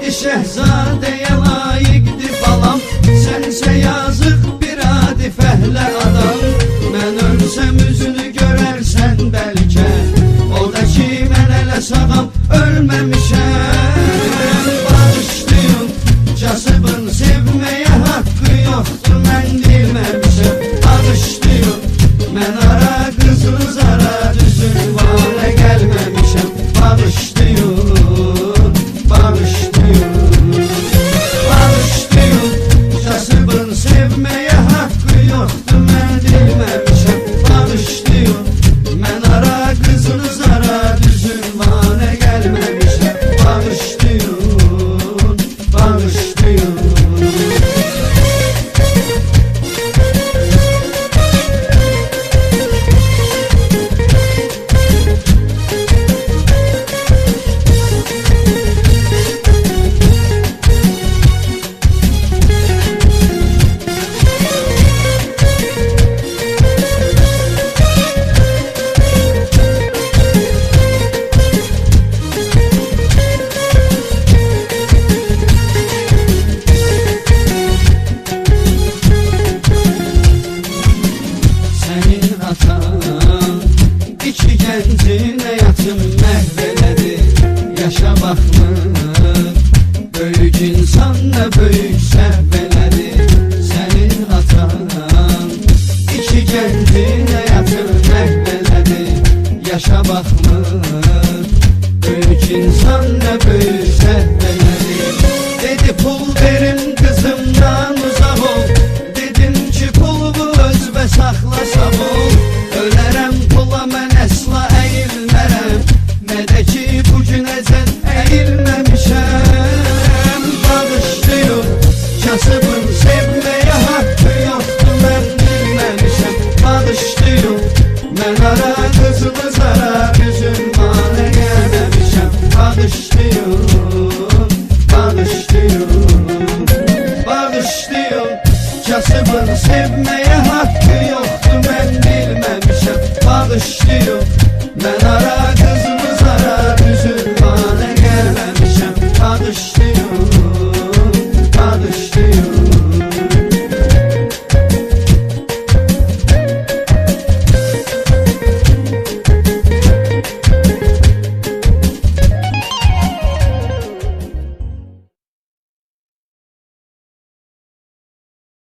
Şehzadeye layıqdır balam, sənsə yazıq bir adi fəhlə adam. Mən ölsəm üzünü görərsən bəlkə, o da ki mən hələ sağam ölməmişəm. Bağışlayın, kasıbın sevməyə haqqı yoxdur, mən bilməmişəm. Bağışlayın, mən ara qızıl zara düzün valə gəlməmişəm. Bağışlayın, bağışlayın. Sevməyə haqqı yoxdur, mən bilməmişəm. Bağışlayın, mən ara qızını zara düzün vanə gəlməmişəm. Bağışlayın, bağışlayın. İki gəncin həyatın məhv elədi, yaşa baxmır. Böyük insan nə böyük səhv elədi, sənin atan. İki gəncin həyatın məhv elədi, yaşa baxmır. Böyük insan nə böyük səhv elədi. Dedi pul verim qızımdan uzaq ol, dedim ki pul bu özbə saxla sağ ol. Ölərəm pula mən əsla əyilmərəm, nə də ki bu günəcən əyilməmişəm. Bağışlayın, kasıbın sevməyə haqqı yoxdur, mən bilməmişəm. Bağışlayın, mən ara qızılı zara üzün vanə gəlməmişəm. Bağışlayın, bağışlayın. Bağışlayın, kasıbın sevməyə haqqı yoxdur, mən bilməmişəm. Bağışlayın, mən ara qızımı zara düzün vanə gəlməmişəm. Bağışlayın.